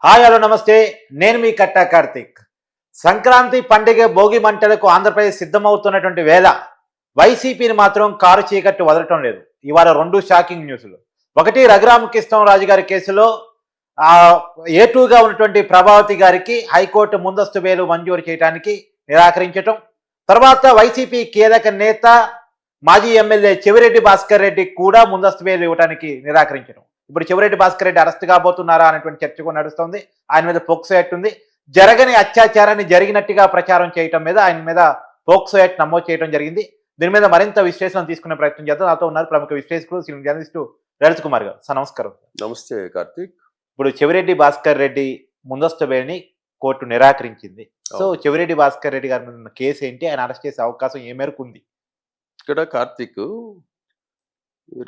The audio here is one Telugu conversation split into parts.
హాయ్ హలో నమస్తే. నేను మీ కట్టా కార్తిక్. సంక్రాంతి పండుగ భోగి మంటలకు ఆంధ్రప్రదేశ్ సిద్ధమవుతున్నటువంటి వేళ వైసీపీని మాత్రం కారు చీకట్టు వదలటం లేదు. ఇవాళ రెండు షాకింగ్ న్యూస్లు. ఒకటి, రఘురామకృష్ణరాజు గారి కేసులో A2గా ఉన్నటువంటి ప్రభావతి గారికి హైకోర్టు ముందస్తు బెయిల్ మంజూరు చేయడానికి నిరాకరించటం. తర్వాత వైసీపీ కీలక నేత మాజీ ఎమ్మెల్యే చెవిరెడ్డి భాస్కర్ రెడ్డి కూడా ముందస్తు బెయిల్ ఇవ్వడానికి నిరాకరించడం. ఇప్పుడు చెవిరెడ్డి భాస్కర్ రెడ్డి అరెస్ట్ కాబోతున్నారా అనేటువంటి చర్చ కూడా నడుస్తోంది. ఆయన మీద పోక్సో యాక్ట్ ఉంది. జరగని అత్యాచారాన్ని జరిగినట్టుగా ప్రచారం చేయటం మీద ఆయన మీద పోక్సో యాక్ట్ నమోదు చేయడం జరిగింది. దీని మీద మరింత విశ్లేషణ తీసుకునే ప్రయత్నం చేద్దాం. నాతో ఉన్నారు ప్రముఖ విశ్లేషకులు సీనియర్ జర్నలిస్టు లలిత్ కుమార్ గారు. సార్ నమస్కారం. నమస్తే కార్తీక్. ఇప్పుడు చెవిరెడ్డి భాస్కర్ రెడ్డి ముందస్తు బెయిల్ని కోర్టు నిరాకరించింది. సో చెవిరెడ్డి భాస్కర్ రెడ్డి గారి మీద ఉన్న కేసు ఏంటి, ఆయన అరెస్ట్ చేసే అవకాశం ఏ మేరకు ఉంది? ఇక్కడ కార్తీక్,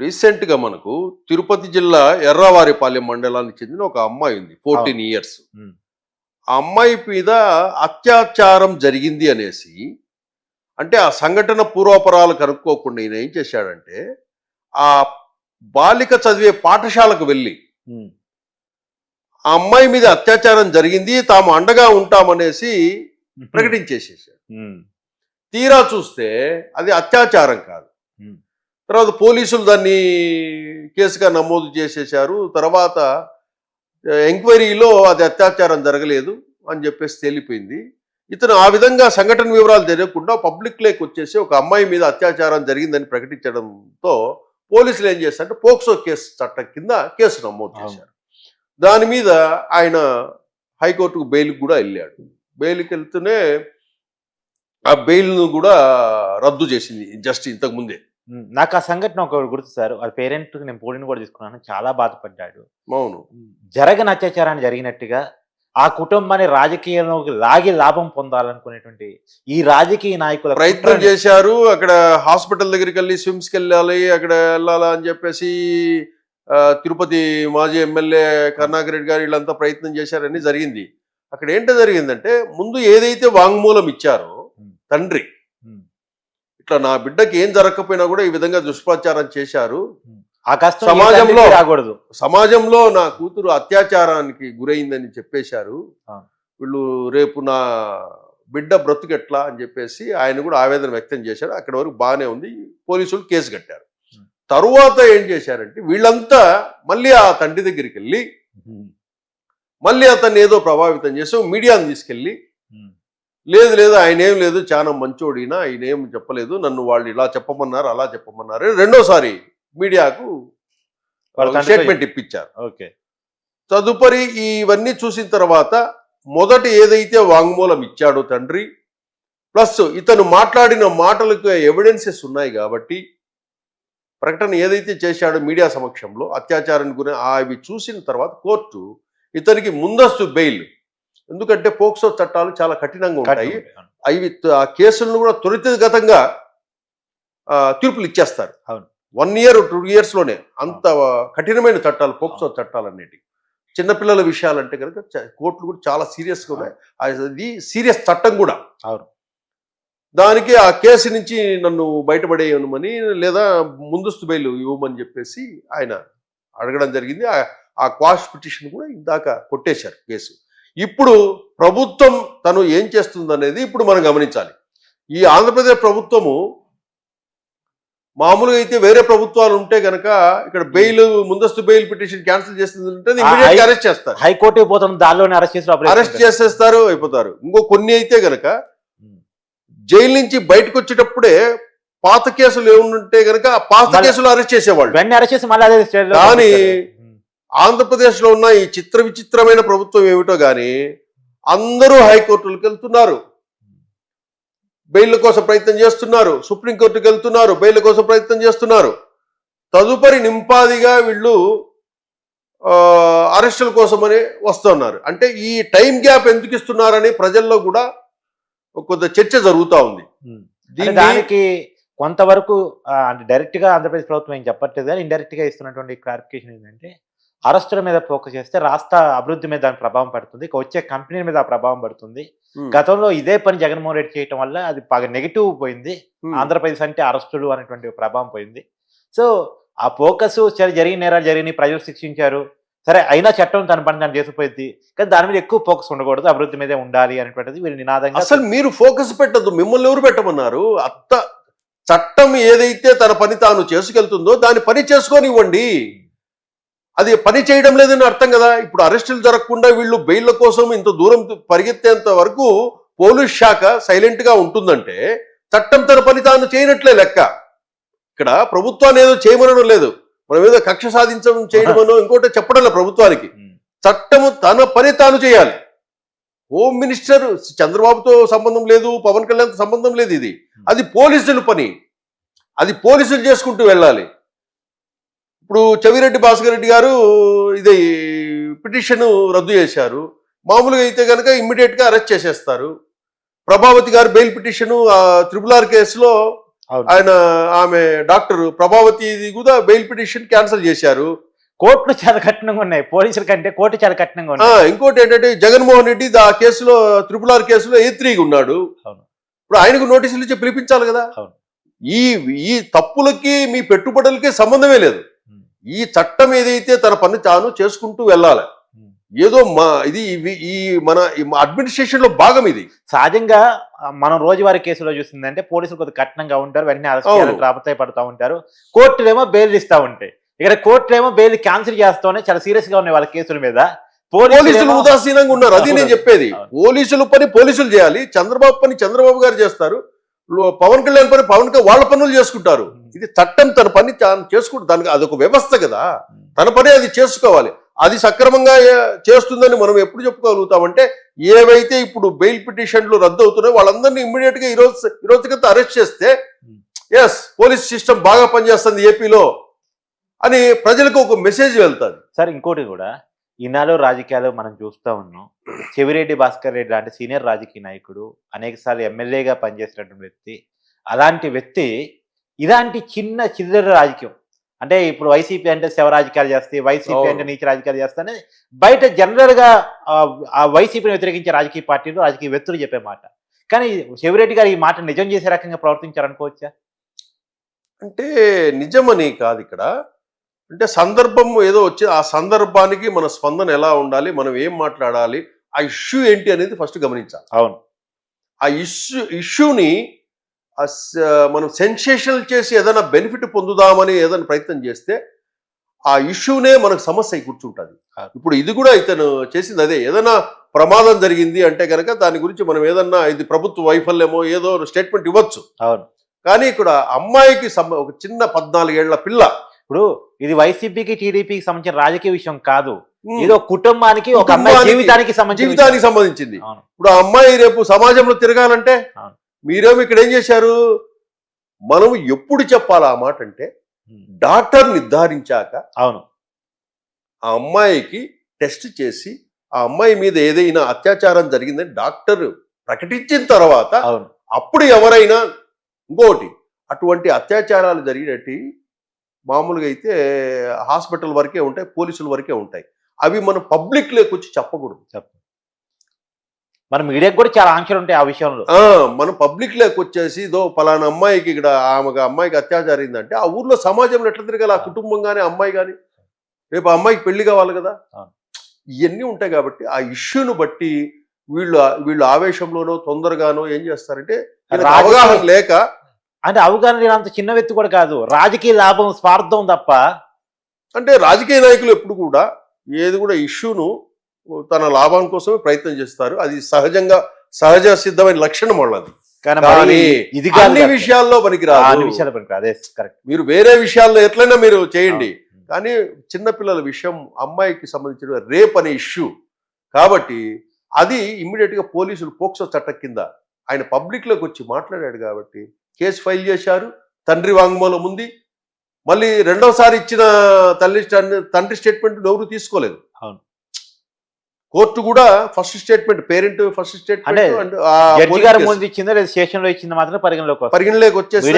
రీసెంట్ గా మనకు తిరుపతి జిల్లా ఎర్రవారిపాలెం మండలానికి చెందిన ఒక అమ్మాయి ఉంది, 14 years. ఆ అమ్మాయి మీద అత్యాచారం జరిగింది అనేసి, అంటే ఆ సంఘటన పూర్వాపరాలు కనుక్కోకుండా ఈయన ఏం చేశాడంటే, ఆ బాలిక చదివే పాఠశాలకు వెళ్ళి ఆ అమ్మాయి మీద అత్యాచారం జరిగింది, తాము అండగా ఉంటామనేసి ప్రకటించేసేసాడు. తీరా చూస్తే అది అత్యాచారం కాదు. తర్వాత పోలీసులు దాన్ని కేసుగా నమోదు చేసేశారు. తర్వాత ఎంక్వైరీలో అది అత్యాచారం జరగలేదు అని చెప్పేసి తేలిపోయింది. ఇతను ఆ విధంగా సంఘటన వివరాలు తెలియకుండా పబ్లిక్ లేక్ వచ్చేసి ఒక అమ్మాయి మీద అత్యాచారం జరిగిందని ప్రకటించడంతో పోలీసులు ఏం చేశారంటే పోక్సో కేసు చట్టం కింద కేసు నమోదు చేశారు. దాని మీద ఆయన హైకోర్టుకు బెయిల్కి కూడా వెళ్ళాడు. బెయిల్కి వెళ్తూనే ఆ బెయిల్ను కూడా రద్దు చేసింది జస్ట్ ఇంతకు ముందే. నాకు ఆ సంఘటన ఒక గుర్తు సార్. వాళ్ళ పేరెంట్ నేను పోలిని కూడా తీసుకున్నాను, చాలా బాధపడ్డాడు. అవును, జరగని అత్యాచారాన్ని జరిగినట్టుగా ఆ కుటుంబాన్ని రాజకీయంలోకి లాగి లాభం పొందాలనుకునేటువంటి ఈ రాజకీయ నాయకుల ప్రయత్నం చేశారు. అక్కడ హాస్పిటల్ దగ్గరికి వెళ్ళి స్విమ్స్కి వెళ్ళాలి, అక్కడ వెళ్ళాలా అని చెప్పేసి తిరుపతి మాజీ ఎమ్మెల్యే కరుణాకర్ రెడ్డి గారు వీళ్ళంతా ప్రయత్నం చేశారని జరిగింది. అక్కడ ఏంటో జరిగిందంటే, ముందు ఏదైతే వాంగ్మూలం ఇచ్చారో తండ్రి, ఇట్లా నా బిడ్డకి ఏం జరగకపోయినా కూడా ఈ విధంగా దుష్ప్రచారం చేశారు, సమాజంలో నా కూతురు అత్యాచారానికి గురైందని చెప్పేశారు, వీళ్ళు రేపు నా బిడ్డ బ్రతుకెట్లా అని చెప్పేసి ఆయన కూడా ఆవేదన వ్యక్తం చేశారు. అక్కడి వరకు బాగానే ఉంది. పోలీసులు కేసు కట్టారు. తరువాత ఏం చేశారంటే, వీళ్ళంతా మళ్ళీ ఆ తండ్రి దగ్గరికి వెళ్ళి మళ్ళీ అతన్ని ఏదో ప్రభావితం చేసి మీడియాను తీసుకెళ్ళి, లేదు లేదు ఆయన ఏం లేదు, చాలా మంచోడినా, ఆయన ఏం చెప్పలేదు, నన్ను వాళ్ళు ఇలా చెప్పమన్నారు అలా చెప్పమన్నారు, రెండోసారి మీడియాకు స్టేట్మెంట్ ఇప్పించారు. ఓకే. తదుపరి ఇవన్నీ చూసిన తర్వాత మొదట ఏదైతే వాంగ్మూలం ఇచ్చాడో తండ్రి, ప్లస్ ఇతను మాట్లాడిన మాటలకు ఎవిడెన్సెస్ ఉన్నాయి కాబట్టి, ప్రకటన ఏదైతే చేశాడో మీడియా సమక్షంలో అత్యాచారాన్ని గురి అవి చూసిన తర్వాత కోర్టు ఇతనికి ముందస్తు బెయిల్, ఎందుకంటే పోక్సో చట్టాలు చాలా కఠినంగా ఉంటాయి, అవి ఆ కేసులను కూడా త్వరితగతంగా తీర్పులు ఇచ్చేస్తారు. 1 year 2 yearsలోనే అంత కఠినమైన చట్టాలు పోక్సో చట్టాలు అన్నిటి. చిన్నపిల్లల విషయాలంటే కనుక కోర్టులు కూడా చాలా సీరియస్గా ఉన్నాయి. అది సీరియస్ చట్టం కూడా. అవును. దానికి ఆ కేసు నుంచి నన్ను బయటపడేయమని లేదా ముందస్తు బెయిల్ ఇవ్వమని చెప్పేసి ఆయన అడగడం జరిగింది. ఆ క్వాష్ పిటిషన్ కూడా ఇందాక కొట్టేశారు కేసు. ఇప్పుడు ప్రభుత్వం తను ఏం చేస్తుందనేది ఇప్పుడు మనం గమనించాలి. ఈ ఆంధ్రప్రదేశ్ ప్రభుత్వము మామూలుగా అయితే వేరే ప్రభుత్వాలు ఉంటే గనక ఇక్కడ బెయిల్ ముందస్తు బెయిల్ పిటిషన్ క్యాన్సిల్ చేస్తుందంటే ఇమీడియట్ అరెస్ట్ చేస్తారు. హైకోర్టు పోతాం, దానిలోనే అరెస్ట్ చేసేస్తారు, అయిపోతారు. ఇంకో కొన్ని అయితే గనక జైలు నుంచి బయటకు వచ్చేటప్పుడే పాత కేసులు ఏముంటే గనక ఆ పాత కేసులు అరెస్ట్ చేసేవాళ్ళు. కానీ ఆంధ్రప్రదేశ్ లో ఉన్న ఈ విచిత్రమైన ప్రభుత్వం ఏమిటో గాని అందరూ హైకోర్టులకు వెళ్తున్నారు, బెయిల్ కోసం ప్రయత్నం చేస్తున్నారు, సుప్రీంకోర్టుకు వెళ్తున్నారు, బెయిల్ కోసం ప్రయత్నం చేస్తున్నారు. తదుపరి నింపాదిగా వీళ్ళు అరెస్టుల కోసమని వస్తున్నారు. అంటే ఈ టైం గ్యాప్ ఎందుకు ఇస్తున్నారని ప్రజల్లో కూడా కొంత చర్చ జరుగుతూ ఉంది. దానికి కొంతవరకు అంటే డైరెక్ట్ గా ఆంధ్రప్రదేశ్ ప్రభుత్వం ఏం చెప్పట్లేదు, కానీ ఇండైరెక్ట్ గా ఇస్తున్నటువంటి క్లారిఫికేషన్ ఏంటంటే, అరెస్టుల మీద ఫోకస్ చేస్తే రాష్ట్ర అభివృద్ధి మీద దాని ప్రభావం పడుతుంది, వచ్చే కంపెనీ మీద ఆ ప్రభావం పడుతుంది. గతంలో ఇదే పని జగన్మోహన్ రెడ్డి చేయటం వల్ల అది బాగా నెగిటివ్ పోయింది. ఆంధ్రప్రదేశ్ అంటే అరెస్టులు అనేటువంటి ప్రభావం పోయింది. సో ఆ ఫోకస్ జరిగిన నేరాలు జరిగినాయి, ప్రజలు శిక్షించారు, సరే అయినా చట్టం తన పని తను చేసిపోయింది, కానీ దాని మీద ఎక్కువ ఫోకస్ ఉండకూడదు, అభివృద్ధి మీదే ఉండాలి అనేటువంటిది వీరి నినాదంగా. అసలు మీరు ఫోకస్ పెట్టద్దు, మిమ్మల్ని ఎవరు పెట్టమన్నారు? చట్టం ఏదైతే తన పని తాను చేసుకెళ్తుందో దాని పని చేసుకొనివ్వండి. అది పని చేయడం లేదని అర్థం కదా. ఇప్పుడు అరెస్టులు జరగకుండా వీళ్ళు బెయిల్ల కోసం ఇంత దూరం పరిగెత్తేంత వరకు పోలీస్ శాఖ సైలెంట్ గా ఉంటుందంటే చట్టం తన పని తాను చేయనట్లే లెక్క. ఇక్కడ ప్రభుత్వాన్ని ఏదో చేయమనడం లేదు, మనం ఏదో కక్ష సాధించడం చేయడమనో ఇంకోటి చెప్పడం లేదు ప్రభుత్వానికి. చట్టము తన పని తాను చేయాలి. హోమ్ మినిస్టర్ చంద్రబాబుతో సంబంధం లేదు, పవన్ కళ్యాణ్తో సంబంధం లేదు. ఇది అది పోలీసుల పని, అది పోలీసులు చేసుకుంటూ వెళ్ళాలి. ఇప్పుడు చెవిరెడ్డి భాస్కర్ రెడ్డి గారు ఇది పిటిషన్ రద్దు చేశారు. మామూలుగా అయితే కనుక ఇమ్మీడియట్ గా అరెస్ట్ చేసేస్తారు. ప్రభావతి గారు బెయిల్ పిటిషన్ RRR కేసులో ఆమె డాక్టర్ ప్రభావతి కూడా బెయిల్ పిటిషన్ క్యాన్సిల్ చేశారు. కోర్టులు చాలా కఠినంగా ఉన్నాయి, పోలీసుల కంటే కోర్టు చాలా కఠినంగా ఉన్నాయి. ఇంకోటి ఏంటంటే జగన్మోహన్ రెడ్డి ఆ కేసులో RRR కేసులో A3 ఉన్నాడు. ఇప్పుడు ఆయనకు నోటీసులు ఇచ్చి పిలిపించాలి కదా. ఈ తప్పులకి మీ పెట్టుబడులకి సంబంధమే లేదు. ఈ చట్టం ఏదైతే తన పని తాను చేసుకుంటూ వెళ్ళాలి. ఏదో మన అడ్మినిస్ట్రేషన్ లో భాగం ఇది. సహజంగా మనం రోజువారీ కేసులో చూసిందంటే పోలీసులు కొద్దిగా కఠినంగా ఉంటారు, వెంటనే అరెస్ట్ చేయాలని రాబోతాయి పడుతూ ఉంటారు. కోర్టులేమో బెయిల్ ఇస్తూ ఉంటాయి. ఇక్కడ కోర్టులేమో బెయిల్ క్యాన్సిల్ చేస్తూనే చాలా సీరియస్ గా ఉన్నాయి వాళ్ళ కేసుల మీద. పోలీసులు ఉదాసీనంగా ఉన్నారు. అది నేను చెప్పేది. పోలీసుల పని పోలీసులు చేయాలి, చంద్రబాబు పని చంద్రబాబు గారు చేస్తారు, పవన్ కళ్యాణ్ పని వాళ్ళ పనులు చేసుకుంటారు. ఇది చట్టం తన పని తాను చేసుకుంటారు. దానికి అదొక వ్యవస్థ కదా, తన పని అది చేసుకోవాలి. అది సక్రమంగా చేస్తుందని మనం ఎప్పుడు చెప్పుకోగలుగుతామంటే ఏవైతే ఇప్పుడు బెయిల్ పిటిషన్లు రద్దు అవుతున్నాయో వాళ్ళందరినీ ఇమ్మీడియట్ గా ఈ రోజుకంతా అరెస్ట్ చేస్తే ఎస్ పోలీస్ సిస్టమ్ బాగా పనిచేస్తుంది ఏపీలో అని ప్రజలకు ఒక మెసేజ్ వెళ్తుంది. సార్ ఇంకోటి కూడా ఈనాడు రాజకీయాలు మనం చూస్తూ ఉన్నాం. చెవిరెడ్డి భాస్కర్ రెడ్డి లాంటి సీనియర్ రాజకీయ నాయకుడు, అనేకసార్లు ఎమ్మెల్యేగా పనిచేసినటువంటి వ్యక్తి, అలాంటి వ్యక్తి ఇలాంటి చిన్న చిల్లర రాజకీయం అంటే ఇప్పుడు వైసీపీ అంటే శవ రాజకీయాలు చేస్తాయి, వైసీపీ అంటే నీచ రాజకీయాలు చేస్తాయని బయట జనరల్ గా ఆ వైసీపీని వ్యతిరేకించే రాజకీయ పార్టీలు రాజకీయ వ్యక్తులు చెప్పే మాట. కానీ చెవిరెడ్డి గారు ఈ మాట నిజం చేసే రకంగా ప్రవర్తించారనుకోవచ్చా? అంటే నిజమని కాదు ఇక్కడ, అంటే సందర్భం ఏదో వచ్చి ఆ సందర్భానికి మన స్పందన ఎలా ఉండాలి, మనం ఏం మాట్లాడాలి, ఆ ఇష్యూ ఏంటి అనేది ఫస్ట్ గమనించాలి. అవును, ఆ ఇష్యూని మనం సెన్సేషనల్ చేసి ఏదైనా బెనిఫిట్ పొందుదామని ఏదైనా ప్రయత్నం చేస్తే ఆ ఇష్యూనే మనకు సమస్య అయి కూర్చుంటుంది. ఇప్పుడు ఇది కూడా ఇతను చేసింది అదే. ఏదైనా ప్రమాదం జరిగింది అంటే కనుక దాని గురించి మనం ఏదన్నా ఇది ప్రభుత్వ వైఫల్యమో ఏదో స్టేట్మెంట్ ఇవ్వచ్చు. అవును, కానీ ఇక్కడ అమ్మాయికి ఒక చిన్న 14 ఏళ్ల పిల్ల, ఇప్పుడు ఇది వైసీపీకి టీడీపీకి సంబంధించిన రాజకీయ విషయం కాదు, ఏదో కుటుంబానికి ఒక అమ్మాయి జీవితానికి సంబంధించింది. ఇప్పుడు ఆ అమ్మాయి రేపు సమాజంలో తిరగాలంటే మీరేమో ఇక్కడ ఏం చేశారు, మనం ఎప్పుడు చెప్పాలి ఆ మాట అంటే డాక్టర్ నిర్ధారించాక అవును ఆ అమ్మాయికి టెస్ట్ చేసి ఆ అమ్మాయి మీద ఏదైనా అత్యాచారం జరిగిందని డాక్టర్ ప్రకటించిన తర్వాత అప్పుడు ఎవరైనా ఇంకోటి అటువంటి అత్యాచారాలు జరిగినట్టు మామూలుగా అయితే హాస్పిటల్ వరకే ఉంటాయి, పోలీసుల వరకే ఉంటాయి. అవి మనం పబ్లిక్ లోకి వచ్చి చెప్పకూడదు. మన మీడియాకి కూడా చాలా ఆంక్షలు ఉంటాయి ఆ విషయంలో. మనం పబ్లిక్ లోకి వచ్చేసి దో పలానా అమ్మాయికి ఇక్కడ అమ్మాయికి అత్యాచారం అయిందంటే ఆ ఊర్లో సమాజంలో ఎట్లా తిరగాలి, ఆ కుటుంబం కానీ అమ్మాయి కానీ, రేపు అమ్మాయికి పెళ్లి కావాలి కదా, ఇవన్నీ ఉంటాయి. కాబట్టి ఆ ఇష్యూను బట్టి వీళ్ళు ఆవేశంలోనో తొందరగానో ఏం చేస్తారంటే అవగాహన లేక, అంటే అవగాహన లేనంత చిన్న వ్యక్తి కూడా కాదు, రాజకీయ లాభం స్వార్థం తప్ప. అంటే రాజకీయ నాయకులు ఎప్పుడు కూడా ఏది కూడా ఇష్యూను తన లాభం కోసమే ప్రయత్నం చేస్తారు. అది సహజ సిద్ధమైన లక్షణం వాళ్ళది. కానీ ఇది అన్ని విషయాల్లో పనికిరాదు. మీరు వేరే విషయాల్లో ఎట్లయినా మీరు చేయండి, కానీ చిన్నపిల్లల విషయం అమ్మాయికి సంబంధించిన రేప్ అనే ఇష్యూ కాబట్టి అది ఇమ్మీడియట్ గా పోలీసులు పోక్సో చట్టం కింద ఆయన పబ్లిక్ లోకి వచ్చి మాట్లాడాడు కాబట్టి కేసు ఫైల్ చేశారు. తండ్రి వాంగ్మూలం ఉంది. మళ్ళీ రెండోసారి ఇచ్చిన తండ్రి స్టేట్మెంట్ ఎవరు తీసుకోలేదు. కోర్టు కూడా first statement, parent first statement పరిగణలోకి వచ్చేసి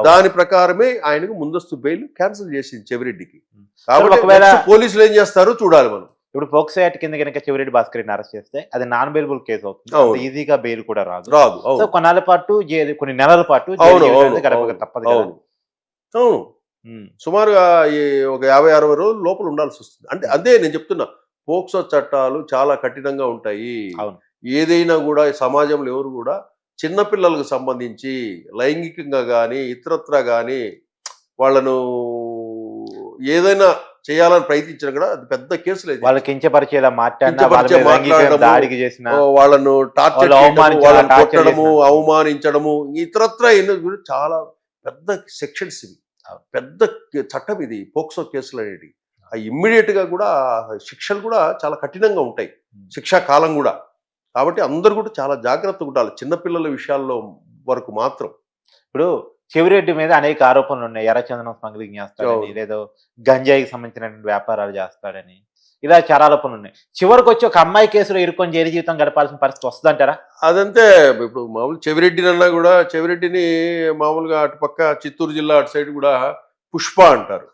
దాని ప్రకారమే ఆయనకు ముందస్తు బెయిల్ క్యాన్సిల్ చేసింది చెవిరెడ్డికి. కాబట్టి పోలీసులు ఏం చేస్తారో చూడాలి మనం. ఇప్పుడు పోక్సో యాక్ట్ కింద కనుక చెవిరెడ్డి భాస్కర్ రెడ్డిని అరెస్ట్ చేస్తే అది నాన్ బెయిలబుల్ కేసు అవుతుంది, ఈజీగా బెయిల్ కూడా రాదు. సో కొన్నాళ్ళ పాటు కొన్ని నెలల పాటు తప్పదు. సుమారుగా ఈ ఒక 50-60 రోజులు లోపల ఉండాల్సి వస్తుంది. అంటే అదే నేను చెప్తున్నా, పోక్సో చట్టాలు చాలా కఠినంగా ఉంటాయి. అవును. ఏదైనా కూడా ఈ సమాజంలో ఎవరు కూడా చిన్నపిల్లలకు సంబంధించి లైంగికంగా కానీ ఇతరత్రా కానీ వాళ్ళను ఏదైనా చేయాలని ప్రయత్నించినా కూడా అది పెద్ద కేసులు అయితే. వాళ్ళకి కించపరిచేలా మాట్లాడినా, కించపరిచే వాళ్ళ మీద లైంగిక మాట్లాడడము, దాడికి చేసిన, వాళ్ళను టార్చర్ వాళ్ళు చేయడము, అవమానించిన, వాళ్ళని టార్చర్ కొట్టడము, చేసిన. అవమానించడము, ఇతరత్రా ఎన్నో కూడా చాలా పెద్ద సెక్షన్స్ ఇవి. అవును. పెద్ద చట్టం ఇది పోక్సో కేసులు అనేవి. ఇమ్మీడియట్ గా కూడా శిక్షలు కూడా చాలా కఠినంగా ఉంటాయి, శిక్షా కాలం కూడా. కాబట్టి అందరూ కూడా చాలా జాగ్రత్తగా ఉండాలి చిన్నపిల్లల విషయాల్లో వరకు మాత్రం. ఇప్పుడు చెవిరెడ్డి మీద అనేక ఆరోపణలు ఉన్నాయి. ఎర్రచందనం స్మగ్లింగ్ చేస్తాడని, అవును. లేదో గంజాయికి సంబంధించిన వ్యాపారాలు చేస్తాడని, ఇలా చాలా ఆరోపణలు ఉన్నాయి. చివరికి వచ్చి ఒక అమ్మాయి కేసులో ఇరుక్కొని జైలు జీవితం గడపాల్సిన పరిస్థితి వస్తుందంటారా? అదంతే. ఇప్పుడు మామూలు చెవిరెడ్డిని అన్నా కూడా చెవిరెడ్డిని మామూలుగా అటుపక్క చిత్తూరు జిల్లా అటు సైడ్ కూడా పుష్ప అంటారు.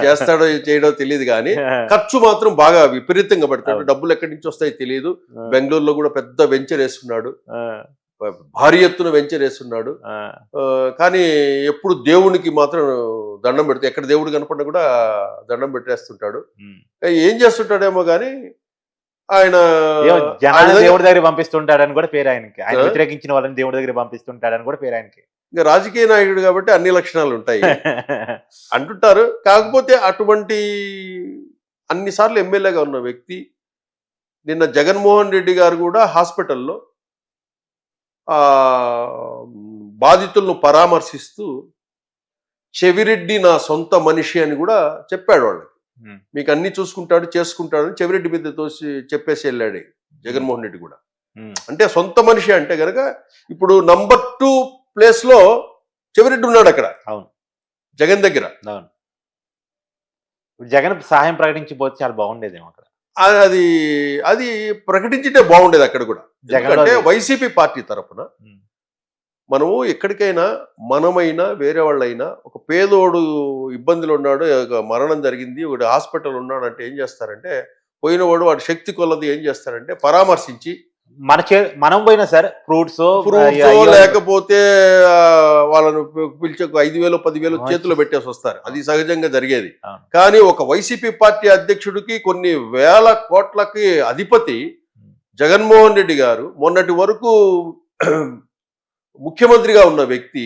చేస్తాడో చేయడో తెలియదు కానీ ఖర్చు మాత్రం బాగా విపరీతంగా పెడతాడు. డబ్బులు ఎక్కడి నుంచి వస్తాయో తెలియదు. బెంగళూరులో కూడా పెద్ద వెంచర్ వేసుకున్నాడు, భారీ ఎత్తున వెంచర్ వేస్తున్నాడు. కానీ ఎప్పుడు దేవునికి మాత్రం దండం పెడితే, ఎక్కడ దేవుడు కనపడినా కూడా దండం పెట్టేస్తుంటాడు. ఏం చేస్తుంటాడేమో కానీ ఆయన దేవుడి దగ్గర పంపిస్తుంటాడని కూడా పేరు ఆయనకి. ఆయన వ్యతిరేకించిన వాళ్ళని దేవుడి దగ్గర పంపిస్తుంటాడని కూడా పేరు ఆయనకి. ఇంకా రాజకీయ నాయకుడు కాబట్టి అన్ని లక్షణాలు ఉంటాయి అంటుంటారు. కాకపోతే అటువంటి అన్నిసార్లు ఎమ్మెల్యేగా ఉన్న వ్యక్తి నిన్న జగన్మోహన్ రెడ్డి గారు కూడా హాస్పిటల్లో బాధితులను పరామర్శిస్తూ చెవిరెడ్డి నా సొంత మనిషి అని కూడా చెప్పాడు వాళ్ళకి. మీకు అన్ని చూసుకుంటాడు చేసుకుంటాడు అని చెవిరెడ్డి మీద తోసి చెప్పేసి వెళ్ళాడు జగన్మోహన్ రెడ్డి కూడా. అంటే సొంత మనిషి అంటే గనక ఇప్పుడు నంబర్ 2 ప్లేస్ లో చెవిరెడ్డి ఉన్నాడు అక్కడ. అవును, జగన్ దగ్గర. అవును. జగన్ సహాయం ప్రకటించిపోతే చాలా బాగుండేదేమో అక్కడ. అది అది ప్రకటించితే బాగుండేది అక్కడ కూడా. ఎందుకంటే వైసీపీ పార్టీ తరఫున మనము ఎక్కడికైనా మనమైనా వేరే వాళ్ళైనా ఒక పేదోడు ఇబ్బందులు ఉన్నాడు, మరణం జరిగింది, ఒకటి హాస్పిటల్ ఉన్నాడు అంటే ఏం చేస్తారంటే, పోయినవాడు వాడి శక్తి కొలది ఏం చేస్తారంటే పరామర్శించి మనం పోయినా సరే ఫ్రూట్స్ లేకపోతే వాళ్ళను పిలిచి 5,000 10,000 చేతిలో పెట్టేసి వస్తారు. అది సహజంగా జరిగేది. కానీ ఒక వైసీపీ పార్టీ అధ్యక్షుడికి కొన్ని వేల కోట్లకి అధిపతి జగన్మోహన్ రెడ్డి గారు, మొన్నటి వరకు ముఖ్యమంత్రిగా ఉన్న వ్యక్తి,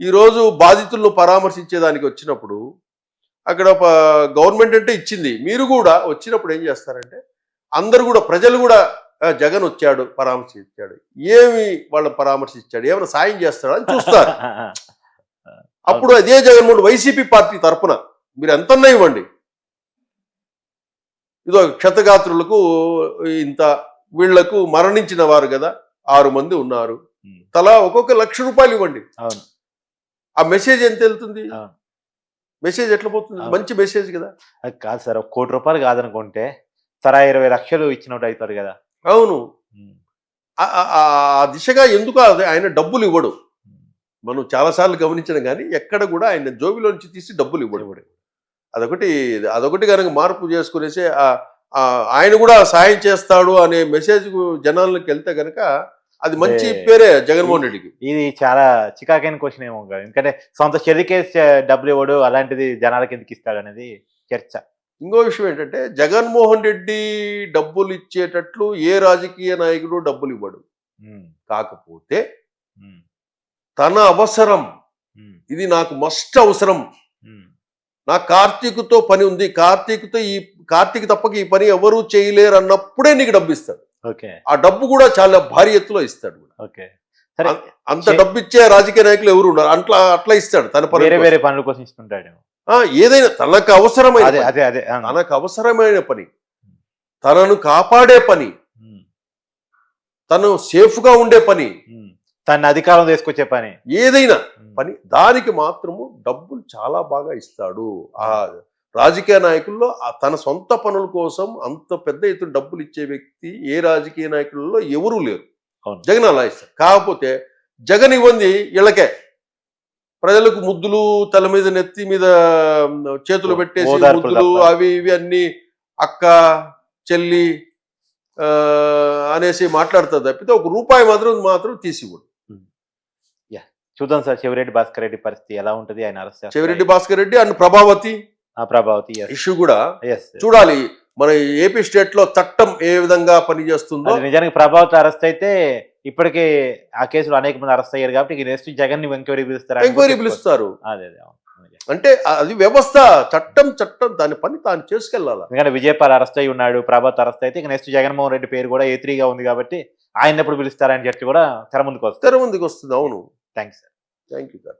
ఈరోజు బాధితులను పరామర్శించేదానికి వచ్చినప్పుడు అక్కడ గవర్నమెంట్ అంటే ఇచ్చింది, మీరు కూడా వచ్చినప్పుడు ఏం చేస్తారంటే అందరు కూడా ప్రజలు కూడా జగన్ వచ్చాడు పరామర్శించాడు, ఏమి వాళ్ళ పరామర్శించాడు, ఏమైనా సాయం చేస్తాడు అని చూస్తారు. అప్పుడు అదే జగన్మోహన్ వైసీపీ పార్టీ తరఫున మీరు ఎంతన్నా ఇవ్వండి, ఇదో క్షతగాత్రులకు ఇంత, వీళ్లకు మరణించిన వారు కదా 6 మంది ఉన్నారు, తలా ఒక్కొక్క ₹1,00,000 ఇవ్వండి. ఆ మెసేజ్ ఎంత వెళ్తుంది? మెసేజ్ ఎట్లా పోతుంది? మంచి మెసేజ్ కదా. కాదు సార్, ₹1,00,00,000 కాదనుకుంటే తరా 20 లక్షలు ఇచ్చినట్టు అవుతాడు కదా. అవును, ఆ దిశగా ఎందుకు ఆయన డబ్బులు ఇవ్వడు. మనం చాలాసార్లు గమనించడం కానీ ఎక్కడ కూడా ఆయన జోబిలోంచి తీసి డబ్బులు ఇవ్వడు. అదొకటి కనుక మార్పు చేసుకునేసి ఆయన కూడా సాయం చేస్తాడు అనే మెసేజ్ జనాలకు వెళ్తే కనుక అది మంచి పేరే జగన్మోహన్ రెడ్డికి. ఇది చాలా చికాకైన క్వశ్చన్ ఏమో, ఎందుకంటే సొంత చెల్లికే డబ్బులు ఇవ్వడు, అలాంటిది జనాలకి ఎందుకు ఇస్తాడు అనేది చర్చ. ఇంకో విషయం ఏంటంటే జగన్మోహన్ రెడ్డి డబ్బులు ఇచ్చేటట్లు ఏ రాజకీయ నాయకుడు డబ్బులు ఇవ్వడు. కాకపోతే తన అవసరం, ఇది నాకు మస్ట్ అవసరం, నా కార్తీక్తో పని ఉంది, కార్తీక్ తప్పక ఈ పని ఎవరూ చేయలేరు అన్నప్పుడే నీకు డబ్బు ఇస్తాడు. ఆ డబ్బు కూడా చాలా భారీ ఎత్తులో ఇస్తాడు. అంత డబ్బు ఇచ్చే రాజకీయ నాయకులు ఎవరు ఉన్నారు? అట్లా ఇస్తాడు. తన వేరే పనుల కోసం ఇస్తుంటాడు. ఏదైనా తనకు అవసరమైన పని, తనను కాపాడే పని, తను సేఫ్ గా ఉండే పని, తన అధికారం తీసుకొచ్చే పని, ఏదైనా పని, దానికి మాత్రము డబ్బులు చాలా బాగా ఇస్తాడు. ఆ రాజకీయ నాయకుల్లో తన సొంత పనుల కోసం అంత పెద్ద ఎత్తున డబ్బులు ఇచ్చే వ్యక్తి ఏ రాజకీయ నాయకులలో ఎవరూ లేరు. జగన్ అలా ఇస్తారు. కాకపోతే జగన్ ఇవ్వంది ఇళ్ళకే, ప్రజలకు ముద్దులు, తల మీద నెత్తి మీద చేతులు పెట్టేసి ముద్దులు అవి ఇవి అన్ని అక్క చెల్లి అనేసి మాట్లాడుతుంది తప్పితే ₹1 మాత్రం తీసివ్వడు. చూద్దాం సార్ చెవిరెడ్డి భాస్కర్ రెడ్డి పరిస్థితి ఎలా ఉంటది, ఆయన అరెస్ట్ చేస్తారు. చెవిరెడ్డి భాస్కర్ రెడ్డి అండ్ ప్రభావతి ప్రభావతి ఇష్యూ కూడా ఎస్ చూడాలి. మన ఏపీ స్టేట్ లో చట్టం ఏ విధంగా పనిచేస్తుందో. నిజానికి ప్రభావతి అరెస్ట్ అయితే ఇప్పటికే ఆ కేసులో అనేక మంది అరెస్ట్ అయ్యారు కాబట్టి నెక్స్ట్ జగన్ ని ఎంక్వైరీ పిలుస్తారు. ఎంక్వైరీ పిలుస్తారు. అదే అదే అవును. అంటే అది వ్యవస్థ, చట్టం దాని పని తాను చేసుకెళ్లాలి. ఎందుకంటే విజయపాల్ అరెస్ట్ అయి ఉన్నాడు, ప్రభావతి అరెస్ట్ అయితే ఇక నెక్స్ట్ జగన్మోహన్ రెడ్డి పేరు కూడా A3 గా ఉంది కాబట్టి ఆయన ఎప్పుడు పిలుస్తారని చెప్పి కూడా తెర ముందుకు వస్తుంది. తెర ముందుకు వస్తుంది. అవును. Thanks sir. Thank you sir.